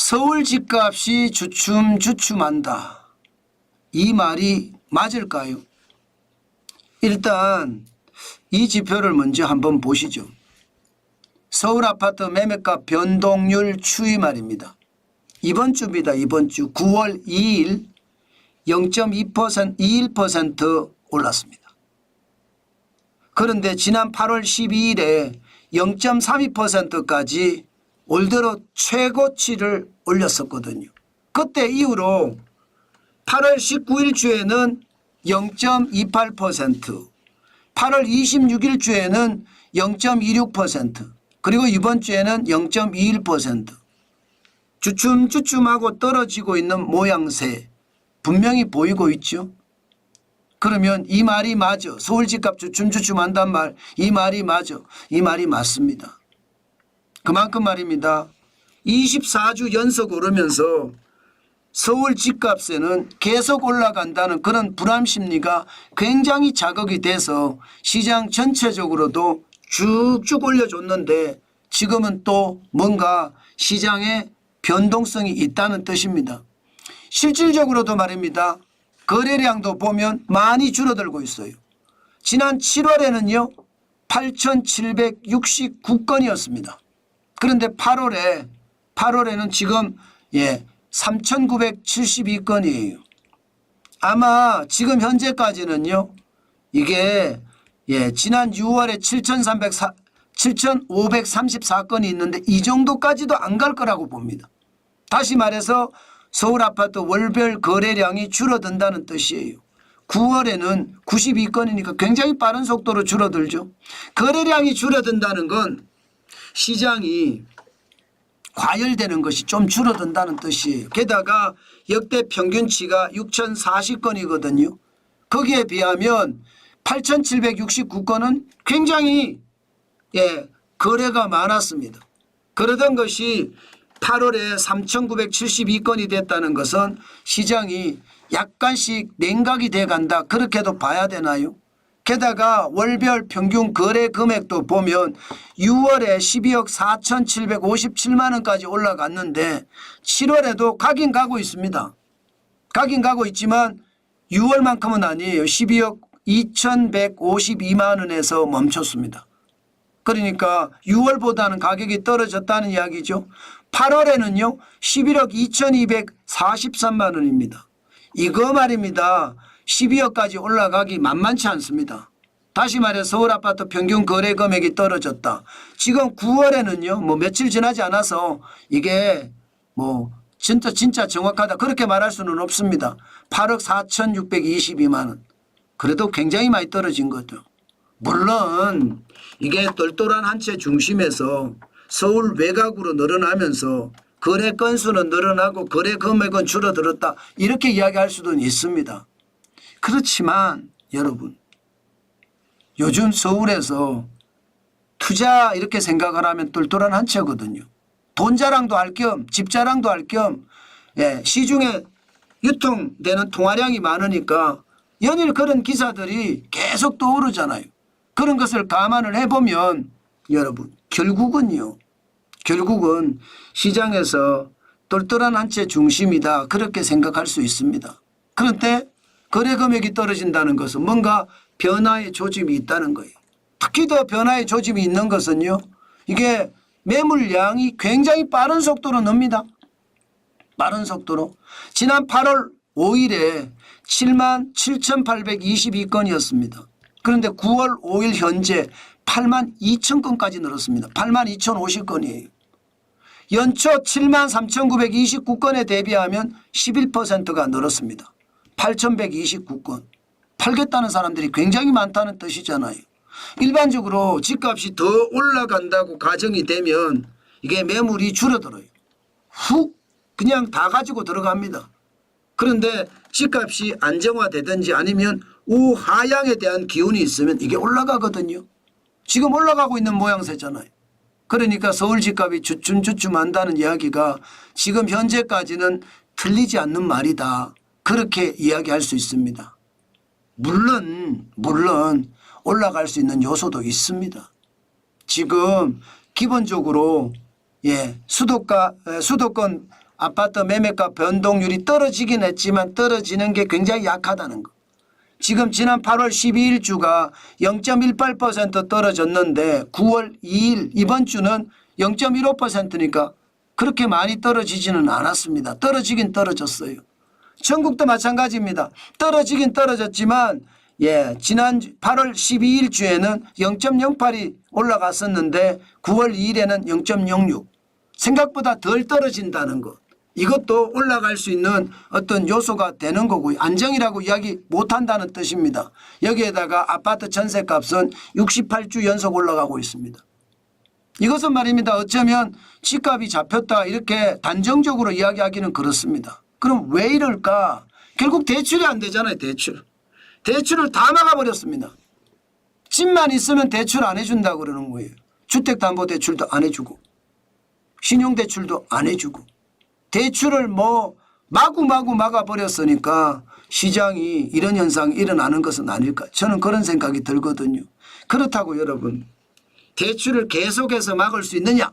서울 집값이 주춤주춤한다. 이 말이 맞을까요? 일단 이 지표를 먼저 한번 보시죠. 서울 아파트 매매가 변동률 추이 말입니다. 이번 주입니다. 이번 주 9월 2일 0.2% 21% 올랐습니다. 그런데 지난 8월 12일에 0.32%까지 올 들어 최고치를 올렸었거든요. 그때 이후로 8월 19일 주에는 0.28%, 8월 26일 주에는 0.26%, 그리고 이번 주에는 0.21%. 주춤주춤하고 떨어지고 있는 모양새 분명히 보이고 있죠. 그러면 이 말이 맞아. 서울 집값 주춤주춤한단 말, 이 말이 맞아. 이 말이 맞습니다. 그만큼 말입니다. 24주 연속 오르면서 서울 집값에는 계속 올라간다는 그런 불안 심리가 굉장히 자극이 돼서 시장 전체적으로도 쭉쭉 올려줬는데 지금은 또 뭔가 시장에 변동성이 있다는 뜻입니다. 실질적으로도 말입니다. 거래량도 보면 많이 줄어들고 있어요. 지난 7월에는요 8,769건이었습니다. 그런데 8월에는 지금 3,972건이에요. 아마 지금 현재까지는요 이게 지난 6월에 7,534건이 있는데 이 정도까지도 안 갈 거라고 봅니다. 다시 말해서 서울 아파트 월별 거래량이 줄어든다는 뜻이에요. 9월에는 92건이니까 굉장히 빠른 속도로 줄어들죠. 거래량이 줄어든다는 건 시장이 과열되는 것이 좀 줄어든다는 뜻이에요. 게다가 역대 평균치가 6,040건이거든요. 거기에 비하면 8,769건은 굉장히 거래가 많았습니다. 그러던 것이 8월에 3,972건이 됐다는 것은 시장이 약간씩 냉각이 돼 간다. 그렇게도 봐야 되나요? 게다가 월별 평균 거래 금액도 보면 6월에 12억 4,757만 원까지 올라갔는데 7월에도 가긴 가고 있습니다. 가긴 가고 있지만 6월만큼은 아니에요. 12억 2,152만 원에서 멈췄습니다. 그러니까 6월보다는 가격이 떨어졌다는 이야기죠. 8월에는요 11억 2,243만 원입니다. 이거 말입니다. 12억까지 올라가기 만만치 않습니다. 다시 말해 서울 아파트 평균 거래 금액이 떨어졌다. 지금 9월에는요 뭐 며칠 지나지 않아서 이게 뭐 진짜 정확하다 그렇게 말할 수는 없습니다. 8억 4,622만 원. 그래도 굉장히 많이 떨어진 거죠. 물론 이게 똘똘한 한 채 중심에서 서울 외곽으로 늘어나면서 거래 건수는 늘어나고 거래 금액은 줄어들었다 이렇게 이야기할 수도 있습니다. 그렇지만 여러분 요즘 서울에서 투자 이렇게 생각을 하면 똘똘한 한 채거든요. 돈 자랑도 할 겸 집 자랑도 할 겸 시중에 유통되는 통화량이 많으니까 연일 그런 기사들이 계속 떠오르잖아요. 그런 것을 감안을 해보면 여러분 결국은 시장에서 똘똘한 한 채 중심이다 그렇게 생각할 수 있습니다. 그런데 거래 금액이 떨어진다는 것은 뭔가 변화의 조짐이 있다는 거예요. 특히 더 변화의 조짐이 있는 것은요 이게 매물량이 굉장히 빠른 속도로 늡니다. 빠른 속도로 지난 8월 5일에 77,822건이었습니다. 그런데 9월 5일 현재 82,000건까지 늘었습니다. 82,050건이에요. 연초 73,929건에 대비하면 11%가 늘었습니다. 8,129건. 팔겠다는 사람들이 굉장히 많다는 뜻이잖아요. 일반적으로 집값이 더 올라간다고 가정이 되면 이게 매물이 줄어들어요. 훅 그냥 다 가지고 들어갑니다. 그런데 집값이 안정화되든지 아니면 우하향에 대한 기운이 있으면 이게 올라가거든요. 지금 올라가고 있는 모양새잖아요. 그러니까 서울 집값이 주춤주춤한다는 이야기가 지금 현재까지는 틀리지 않는 말이다. 그렇게 이야기할 수 있습니다. 물론 올라갈 수 있는 요소도 있습니다. 지금 기본적으로 수도권 아파트 매매가 변동률이 떨어지긴 했지만 떨어지는 게 굉장히 약하다는 거. 지금 지난 8월 12일 주가 0.18% 떨어졌는데 9월 2일 이번 주는 0.15%니까 그렇게 많이 떨어지지는 않았습니다. 떨어지긴 떨어졌어요. 전국도 마찬가지입니다. 떨어지긴 떨어졌지만 지난 8월 12일 주에는 0.08이 올라갔었는데 9월 2일에는 0.06 생각보다 덜 떨어진다는 것. 이것도 올라갈 수 있는 어떤 요소가 되는 거고요. 안정이라고 이야기 못한다는 뜻입니다. 여기에다가 아파트 전세값은 68주 연속 올라가고 있습니다. 이것은 말입니다. 어쩌면 집값이 잡혔다 이렇게 단정적으로 이야기하기는 그렇습니다. 그럼 왜 이럴까? 결국 대출이 안 되잖아요. 대출을 다 막아버렸습니다. 집만 있으면 대출 안 해준다고 그러는 거예요. 주택담보대출도 안 해주고 신용대출도 안 해주고 대출을 마구마구 막아버렸으니까 시장이 이런 현상이 일어나는 것은 아닐까. 저는 그런 생각이 들거든요. 그렇다고 여러분 대출을 계속해서 막을 수 있느냐?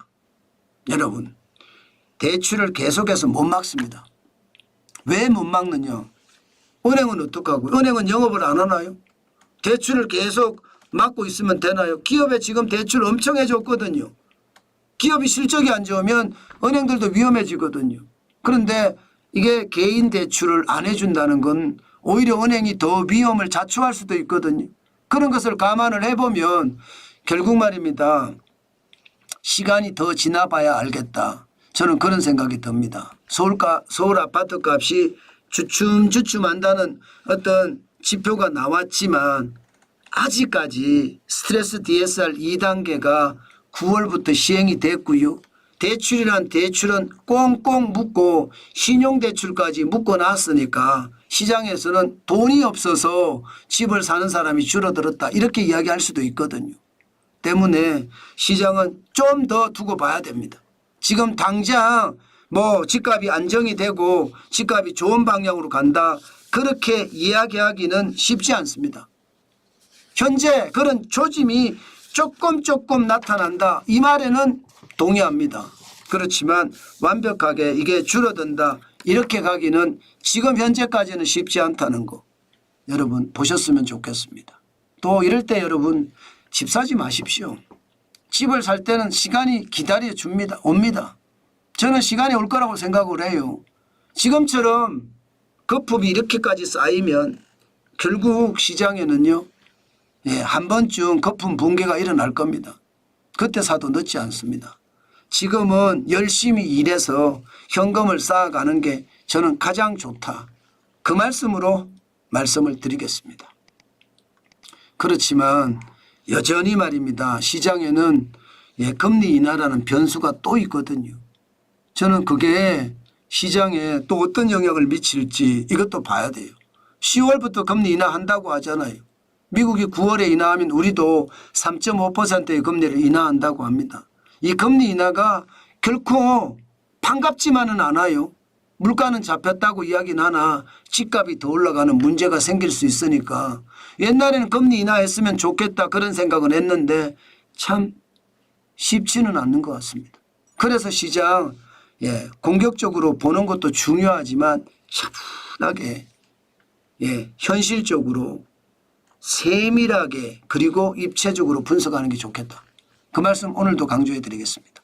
여러분 대출을 계속해서 못 막습니다. 왜 못 막느냐? 은행은 어떡하고요? 은행은 영업을 안 하나요? 대출을 계속 막고 있으면 되나요? 기업에 지금 대출 엄청 해줬거든요. 기업이 실적이 안 좋으면 은행들도 위험해지거든요. 그런데 이게 개인 대출을 안 해준다는 건 오히려 은행이 더 위험을 자초할 수도 있거든요. 그런 것을 감안을 해보면 결국 말입니다. 시간이 더 지나봐야 알겠다. 저는 그런 생각이 듭니다. 서울 아파트 값이 주춤주춤한다는 어떤 지표가 나왔지만 아직까지 스트레스 DSR 2단계가 9월부터 시행이 됐고요. 대출이란 대출은 꽁꽁 묶고 신용대출까지 묶어놨으니까 시장에서는 돈이 없어서 집을 사는 사람이 줄어들었다 이렇게 이야기할 수도 있거든요. 때문에 시장은 좀 더 두고 봐야 됩니다. 지금 당장 집값이 안정이 되고 집값이 좋은 방향으로 간다 그렇게 이야기하기는 쉽지 않습니다. 현재 그런 조짐이 조금 나타난다 이 말에는 동의합니다. 그렇지만 완벽하게 이게 줄어든다 이렇게 가기는 지금 현재까지는 쉽지 않다는 거 여러분 보셨으면 좋겠습니다. 또 이럴 때 여러분 집 사지 마십시오. 집을 살 때는 시간이 기다려 줍니다. 옵니다. 저는 시간이 올 거라고 생각을 해요. 지금처럼 거품이 이렇게까지 쌓이면 결국 시장에는요. 한 번쯤 거품 붕괴가 일어날 겁니다. 그때 사도 늦지 않습니다. 지금은 열심히 일해서 현금을 쌓아가는 게 저는 가장 좋다. 그 말씀으로 말씀을 드리겠습니다. 그렇지만 여전히 말입니다. 시장에는 금리 인하라는 변수가 또 있거든요. 저는 그게 시장에 또 어떤 영향을 미칠지 이것도 봐야 돼요. 10월부터 금리 인하한다고 하잖아요. 미국이 9월에 인하하면 우리도 3.5%의 금리를 인하한다고 합니다. 이 금리 인하가 결코 반갑지만은 않아요. 물가는 잡혔다고 이야기는 하나 집값이 더 올라가는 문제가 생길 수 있으니까 옛날에는 금리 인하했으면 좋겠다 그런 생각은 했는데 참 쉽지는 않는 것 같습니다. 그래서 시장 공격적으로 보는 것도 중요하지만 차분하게 현실적으로 세밀하게 그리고 입체적으로 분석하는 게 좋겠다. 그 말씀 오늘도 강조해 드리겠습니다.